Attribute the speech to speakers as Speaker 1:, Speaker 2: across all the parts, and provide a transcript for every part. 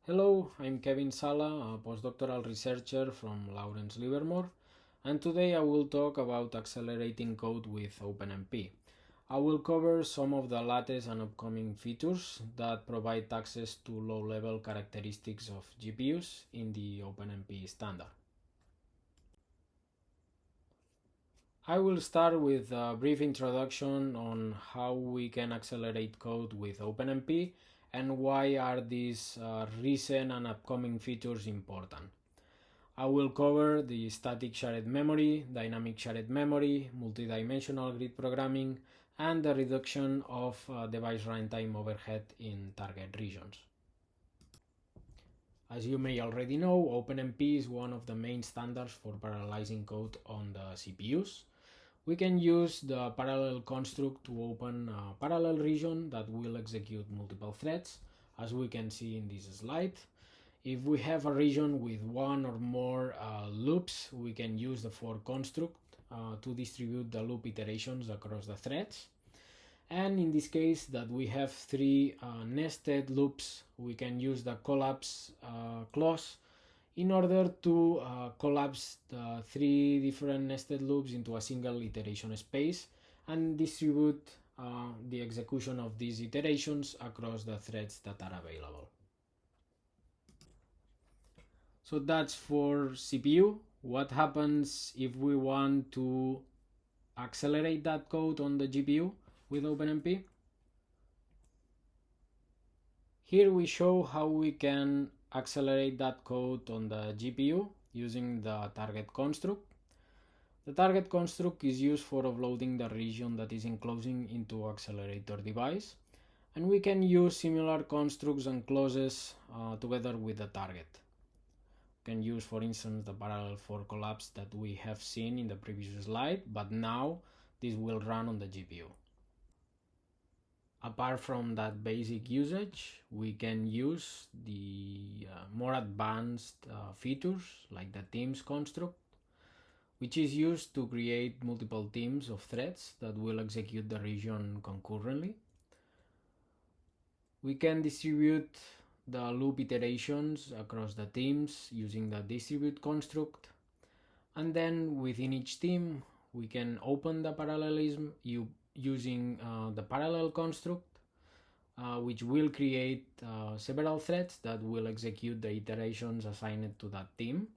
Speaker 1: Hello, I'm Kevin Sala, a postdoctoral researcher from Lawrence Livermore, and today I will talk about accelerating code with OpenMP. I will cover some of the latest and upcoming features that provide access to low-level characteristics of GPUs in the OpenMP standard. I will start with a brief introduction on how we can accelerate code with OpenMP and why are these recent and upcoming features important. I will cover the static shared memory, dynamic shared memory, multidimensional grid programming, and the reduction of device runtime overhead in target regions. As you may already know, OpenMP is one of the main standards for parallelizing code on the CPUs. We can use the parallel construct to open a parallel region that will execute multiple threads, as we can see in this slide. If we have a region with one or more loops, we can use the for construct to distribute the loop iterations across the threads. And in this case that we have three nested loops, we can use the collapse clause in order to collapse the three different nested loops into a single iteration space and distribute the execution of these iterations across the threads that are available. So that's for CPU. What happens if we want to accelerate that code on the GPU with OpenMP? Here we show how we can accelerate that code on the GPU using the target construct. The target construct is used for offloading the region that is enclosing into accelerator device, and we can use similar constructs and clauses together with the target. We can use, for instance, the parallel for collapse that we have seen in the previous slide, but now this will run on the GPU. Apart from that basic usage, we can use the more advanced features like the teams construct, which is used to create multiple teams of threads that will execute the region concurrently. We can distribute the loop iterations across the teams using the distribute construct, and then within each team we can open the parallelism using the parallel construct, which will create several threads that will execute the iterations assigned to that team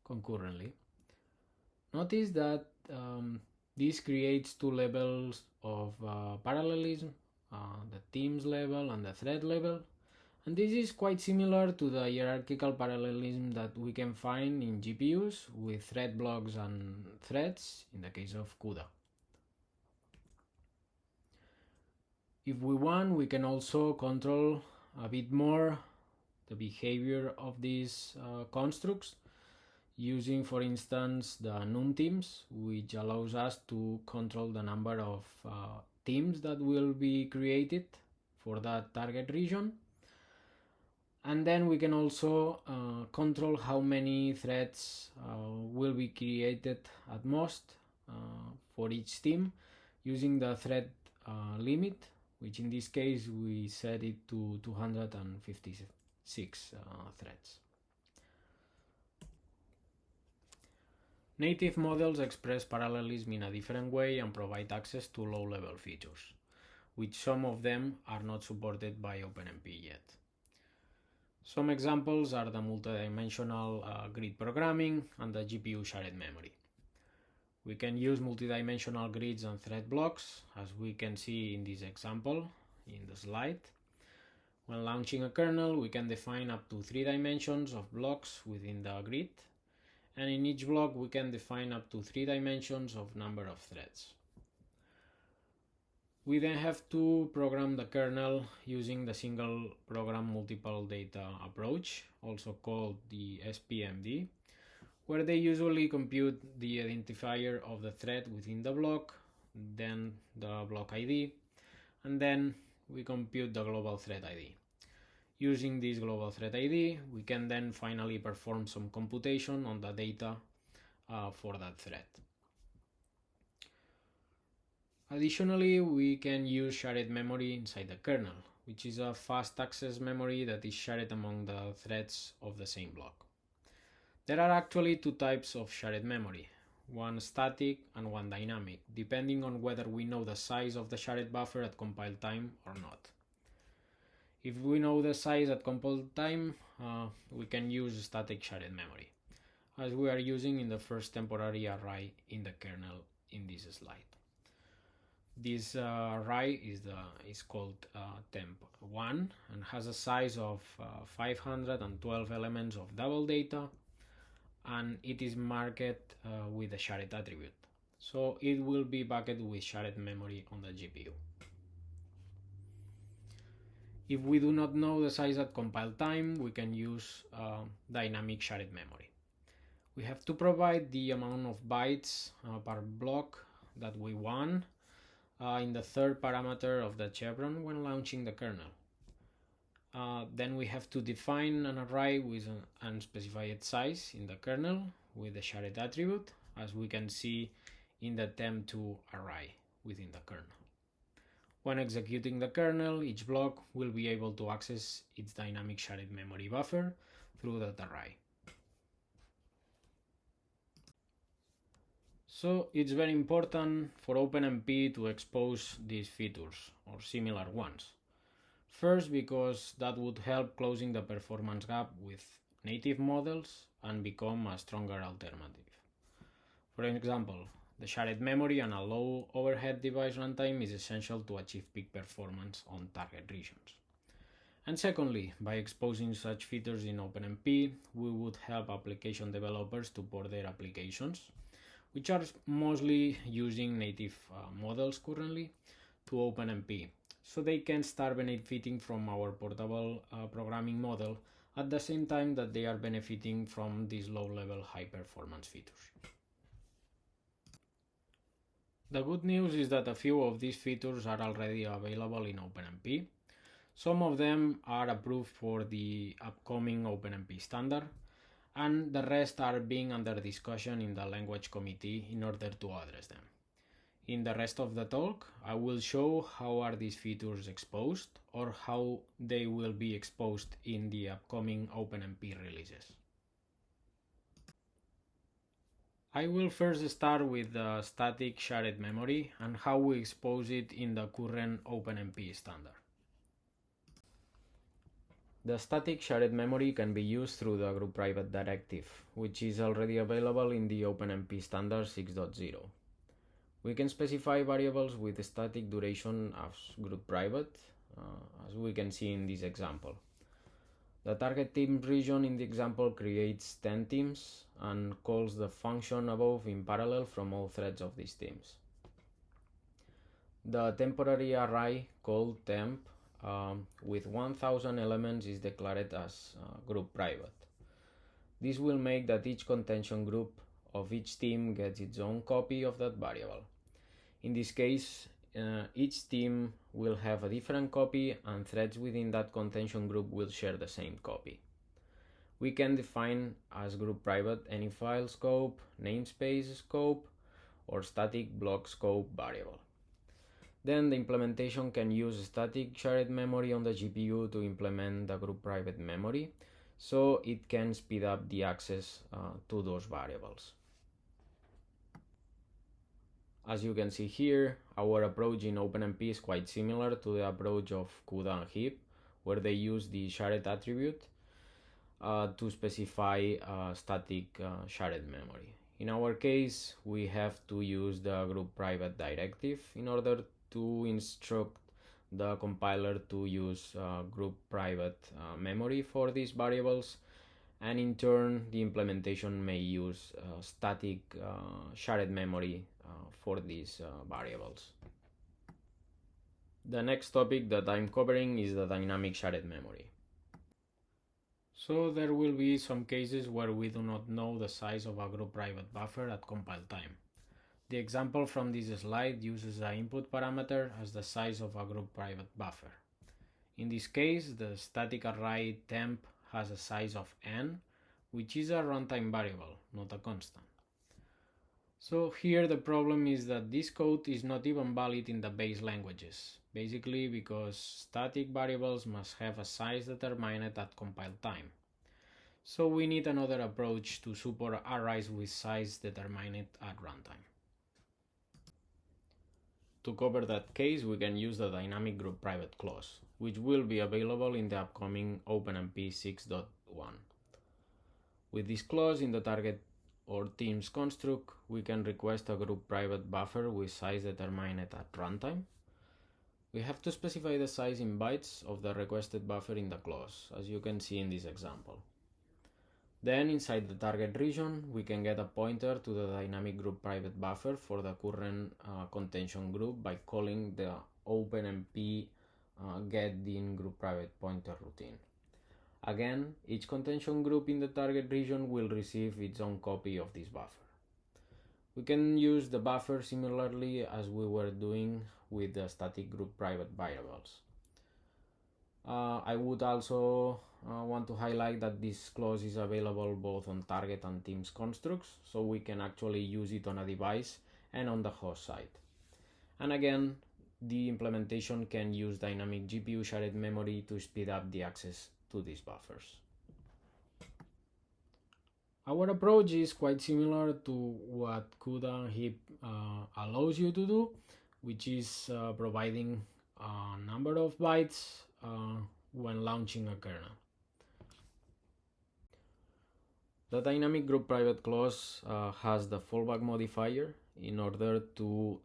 Speaker 1: concurrently. Notice that this creates two levels of parallelism, the teams level and the thread level, and this is quite similar to the hierarchical parallelism that we can find in GPUs with thread blocks and threads in the case of CUDA. If we want, we can also control a bit more the behavior of these constructs using, for instance, the num teams, which allows us to control the number of teams that will be created for that target region. And then we can also control how many threads will be created at most for each team using the thread limit, which in this case we set it to 256 threads. Native models express parallelism in a different way and provide access to low-level features, which some of them are not supported by OpenMP yet. Some examples are the multidimensional grid programming and the GPU shared memory. We can use multidimensional grids and thread blocks, as we can see in this example in the slide. When launching a kernel, we can define up to 3 dimensions of blocks within the grid, and in each block we can define up to 3 dimensions of number of threads. We then have to program the kernel using the single program multiple data approach, also called the SPMD, where they usually compute the identifier of the thread within the block, then the block ID, and then we compute the global thread ID. Using this global thread ID, we can then finally perform some computation on the data for that thread. Additionally, we can use shared memory inside the kernel, which is a fast access memory that is shared among the threads of the same block. There are actually two types of shared memory, one static and one dynamic, depending on whether we know the size of the shared buffer at compile time or not. If we know the size at compile time, we can use static shared memory, as we are using in the first temporary array in the kernel in this slide. This array is called temp1 and has a size of 512 elements of double data, and it is marked with a shared attribute, so it will be backed with shared memory on the GPU. If we do not know the size at compile time, we can use dynamic shared memory. We have to provide the amount of bytes per block that we want in the third parameter of the chevron when launching the kernel. Then we have to define an array with an unspecified size in the kernel with the shared attribute, as we can see in the temp2 array within the kernel. When executing the kernel, each block will be able to access its dynamic shared memory buffer through that array. So it's very important for OpenMP to expose these features or similar ones. First, because that would help closing the performance gap with native models and become a stronger alternative. For example, the shared memory and a low overhead device runtime is essential to achieve peak performance on target regions. And secondly, by exposing such features in OpenMP, we would help application developers to port their applications, which are mostly using native models currently, to OpenMP, so they can start benefiting from our portable programming model at the same time that they are benefiting from these low-level high-performance features. The good news is that a few of these features are already available in OpenMP. Some of them are approved for the upcoming OpenMP standard, and the rest are being under discussion in the language committee in order to address them. In the rest of the talk, I will show how are these features exposed or how they will be exposed in the upcoming OpenMP releases. I will first start with the static shared memory and how we expose it in the current OpenMP standard. The static shared memory can be used through the group private directive, which is already available in the OpenMP standard 6.0. We can specify variables with static duration as group private, as we can see in this example. The target team region in the example creates 10 teams and calls the function above in parallel from all threads of these teams. The temporary array called temp with 1000 elements is declared as group private. This will make that each contention group of each team gets its own copy of that variable. In this case, each team will have a different copy and threads within that contention group will share the same copy. We can define as group private any file scope, namespace scope, or static block scope variable. Then the implementation can use static shared memory on the GPU to implement the group private memory, so it can speed up the access to those variables. As you can see here, our approach in OpenMP is quite similar to the approach of CUDA and HEAP, where they use the shared attribute to specify static shared memory. In our case, we have to use the group private directive in order to instruct the compiler to use group private memory for these variables, and in turn the implementation may use static shared memory for these variables. The next topic that I'm covering is the dynamic shared memory. So there will be some cases where we do not know the size of a group private buffer at compile time. The example from this slide uses the input parameter as the size of a group private buffer. In this case, the static array temp has a size of n, which is a runtime variable, not a constant. So here the problem is that this code is not even valid in the base languages, basically because static variables must have a size determined at compile time. So we need another approach to support arrays with size determined at runtime. To cover that case, we can use the dynamic group private clause, which will be available in the upcoming OpenMP 6.1. With this clause in the target or teams construct, we can request a group private buffer with size determined at runtime. We have to specify the size in bytes of the requested buffer in the clause, as you can see in this example. Then inside the target region, we can get a pointer to the dynamic group private buffer for the current contention group by calling the OpenMP getDin group private pointer routine. Again, each contention group in the target region will receive its own copy of this buffer. We can use the buffer similarly as we were doing with the static group private variables. I would also want to highlight that this clause is available both on target and teams constructs, so we can actually use it on a device and on the host side. And again, the implementation can use dynamic GPU shared memory to speed up the access to these buffers. Our approach is quite similar to what CUDA heap allows you to do, which is providing a number of bytes when launching a kernel. The dynamic group private clause has the fallback modifier in order to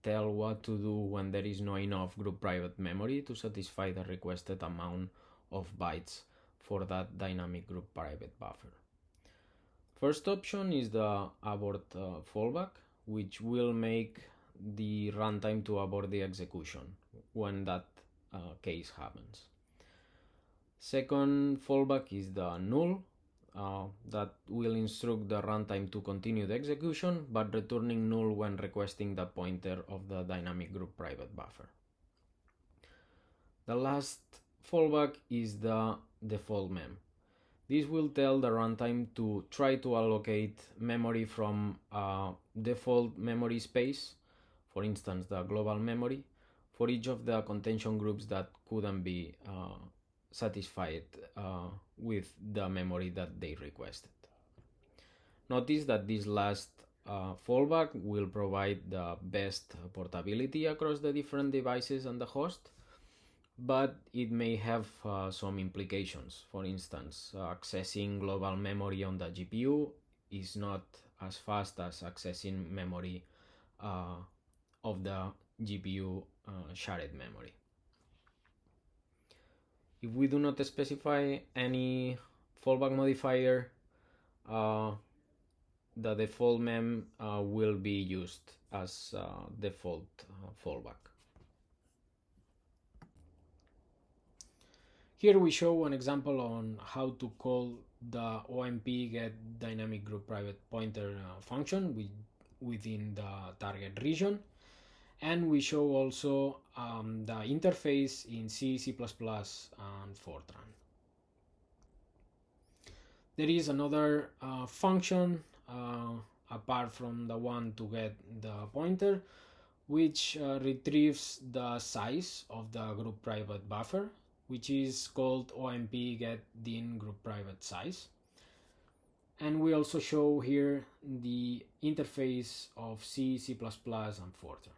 Speaker 1: tell what to do when there is not enough group private memory to satisfy the requested amount of bytes for that dynamic group private buffer. First option is the abort fallback, which will make the runtime to abort the execution when that case happens. Second fallback is the null, that will instruct the runtime to continue the execution, but returning null when requesting the pointer of the dynamic group private buffer. The last fallback is the default mem. This will tell the runtime to try to allocate memory from default memory space, for instance the global memory, for each of the contention groups that couldn't be satisfied with the memory that they requested. Notice that this last fallback will provide the best portability across the different devices and the host, but it may have some implications. For instance, accessing global memory on the GPU is not as fast as accessing memory of the GPU shared memory. If we do not specify any fallback modifier, the default mem will be used as default fallback. Here we show an example on how to call the OMP get dynamic group private pointer function within the target region, and we show also the interface in C, C++, and Fortran. There is another function apart from the one to get the pointer, which retrieves the size of the group private buffer, which is called OMP get din group private size. And we also show here the interface of C, C++, and Fortran.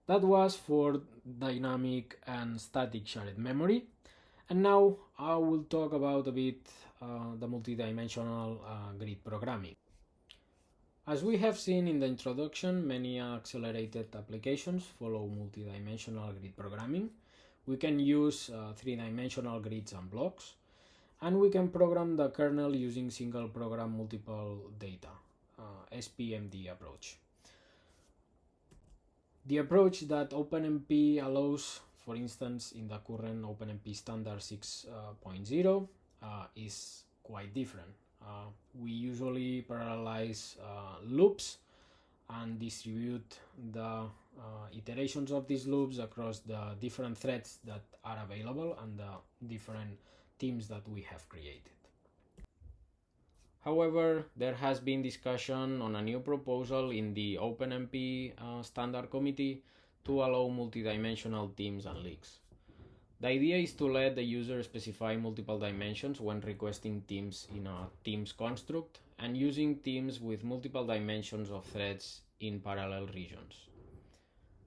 Speaker 1: That was for dynamic and static shared memory. And now I will talk about a bit the multidimensional grid programming. As we have seen in the introduction, many accelerated applications follow multidimensional grid programming. We can use three-dimensional grids and blocks, and we can program the kernel using single program multiple data, SPMD approach. The approach that OpenMP allows, for instance, in the current OpenMP standard 6.0 is quite different. We usually parallelize loops and distribute the iterations of these loops across the different threads that are available and the different teams that we have created. However, there has been discussion on a new proposal in the OpenMP standard committee to allow multidimensional teams and leaks. The idea is to let the user specify multiple dimensions when requesting teams in a teams construct and using teams with multiple dimensions of threads in parallel regions.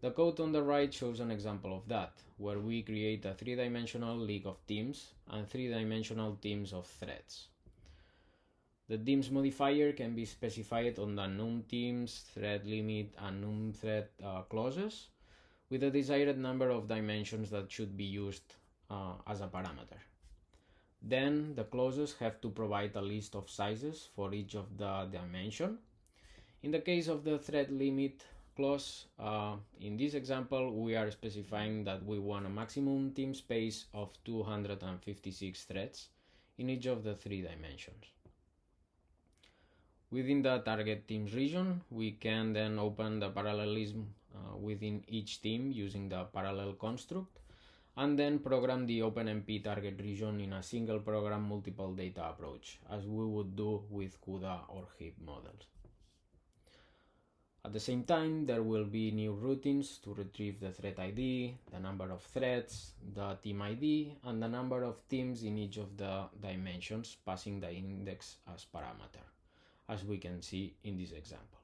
Speaker 1: The code on the right shows an example of that, where we create a three-dimensional league of teams and three-dimensional teams of threads. The teams modifier can be specified on the num teams, thread limit, and num thread clauses, with a desired number of dimensions that should be used as a parameter. Then the clauses have to provide a list of sizes for each of the dimension. In the case of the thread limit clause, in this example we are specifying that we want a maximum team space of 256 threads in each of the three dimensions. Within the target teams region, we can then open the parallelism within each team using the parallel construct, and then program the OpenMP target region in a single program multiple data approach, as we would do with CUDA or heap models. At the same time, there will be new routines to retrieve the thread ID, the number of threads, the team ID, and the number of teams in each of the dimensions, passing the index as parameter, as we can see in this example.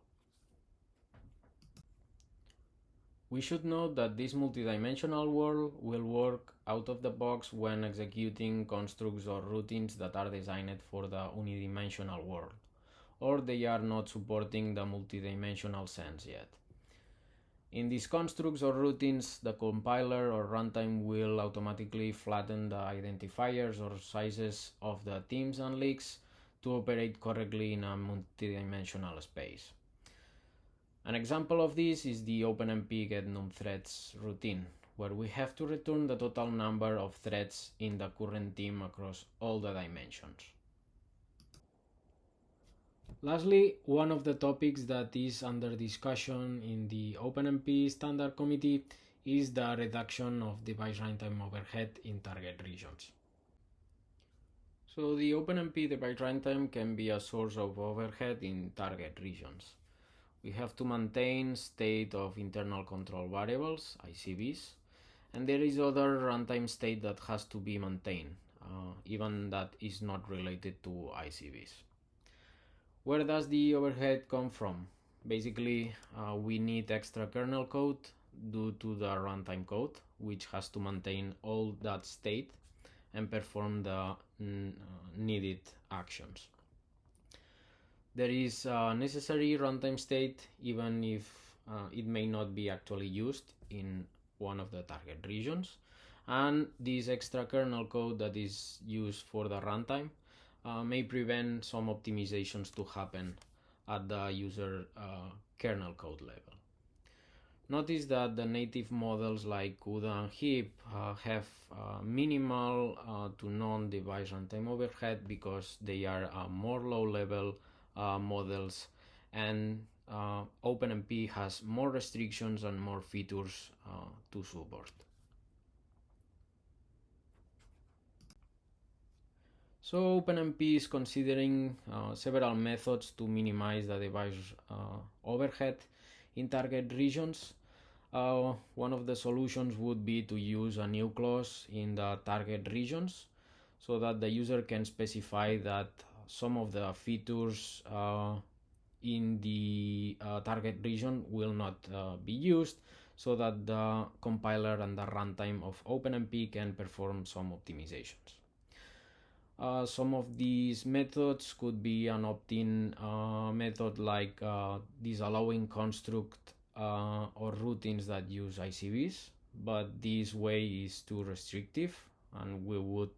Speaker 1: We should note that this multidimensional world will work out of the box when executing constructs or routines that are designed for the unidimensional world, or they are not supporting the multidimensional sense yet. In these constructs or routines, the compiler or runtime will automatically flatten the identifiers or sizes of the teams and leaks to operate correctly in a multidimensional space. An example of this is the OpenMP getNumThreads routine, where we have to return the total number of threads in the current team across all the dimensions. Lastly, one of the topics that is under discussion in the OpenMP Standard Committee is the reduction of device runtime overhead in target regions. So the OpenMP device runtime can be a source of overhead in target regions. We have to maintain state of internal control variables, ICVs, and there is other runtime state that has to be maintained, even that is not related to ICVs. Where does the overhead come from? Basically, we need extra kernel code due to the runtime code, which has to maintain all that state and perform the needed actions. There is a necessary runtime state even if it may not be actually used in one of the target regions, and this extra kernel code that is used for the runtime may prevent some optimizations to happen at the user kernel code level. Notice that the native models like CUDA and heap have minimal to non-device runtime overhead because they are more low-level models, and OpenMP has more restrictions and more features to support. So OpenMP is considering several methods to minimize the device overhead in target regions. One of the solutions would be to use a new clause in the target regions so that the user can specify that some of the features in the target region will not be used, so that the compiler and the runtime of OpenMP can perform some optimizations. Some of these methods could be an opt-in method like disallowing construct or routines that use ICVs, but this way is too restrictive and we would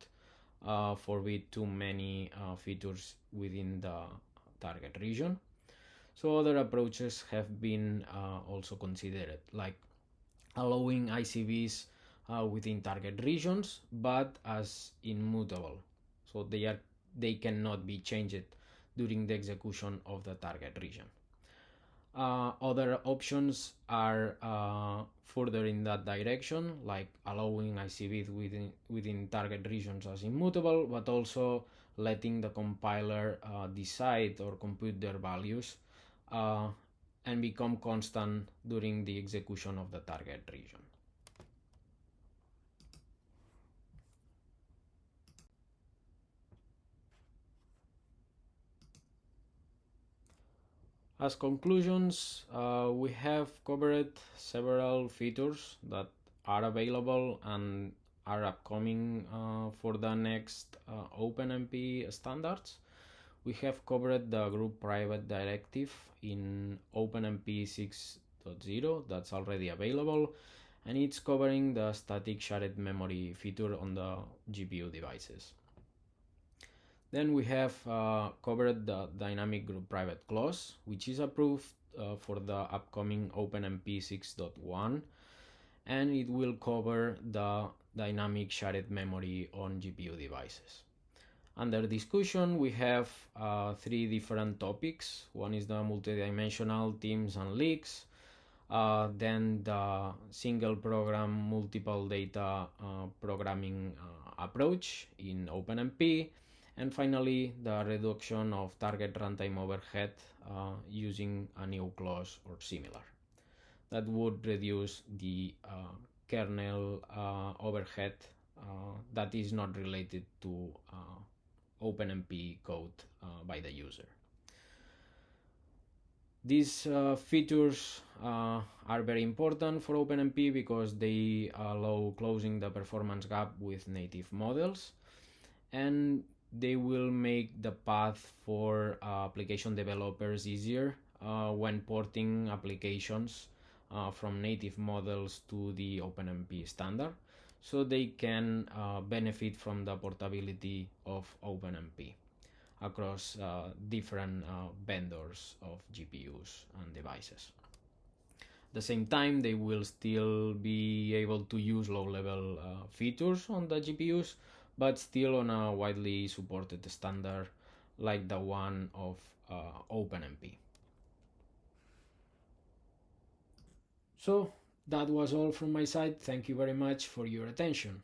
Speaker 1: forbid too many features within the target region. So other approaches have been also considered, like allowing ICVs within target regions, but as immutable. So they cannot be changed during the execution of the target region. Other options are further in that direction, like allowing ICBs within target regions as immutable, but also letting the compiler decide or compute their values uh, and become constant during the execution of the target region. As conclusions, we have covered several features that are available and are upcoming for the next OpenMP standards. We have covered the group private directive in OpenMP 6.0 that's already available, and it's covering the static shared memory feature on the GPU devices. Then we have covered the dynamic group private clause, which is approved for the upcoming OpenMP 6.1, and it will cover the dynamic shared memory on GPU devices. Under discussion, we have three different topics. One is the multidimensional teams and leaks, then the single program multiple data programming approach in OpenMP, and finally the reduction of target runtime overhead using a new clause or similar. That would reduce the kernel overhead that is not related to OpenMP code by the user. These features are very important for OpenMP because they allow closing the performance gap with native models, and they will make the path for application developers easier when porting applications from native models to the OpenMP standard, so they can benefit from the portability of OpenMP across different vendors of GPUs and devices. At the same time, they will still be able to use low-level features on the GPUs, but still on a widely supported standard like the one of OpenMP. So that was all from my side. Thank you very much for your attention.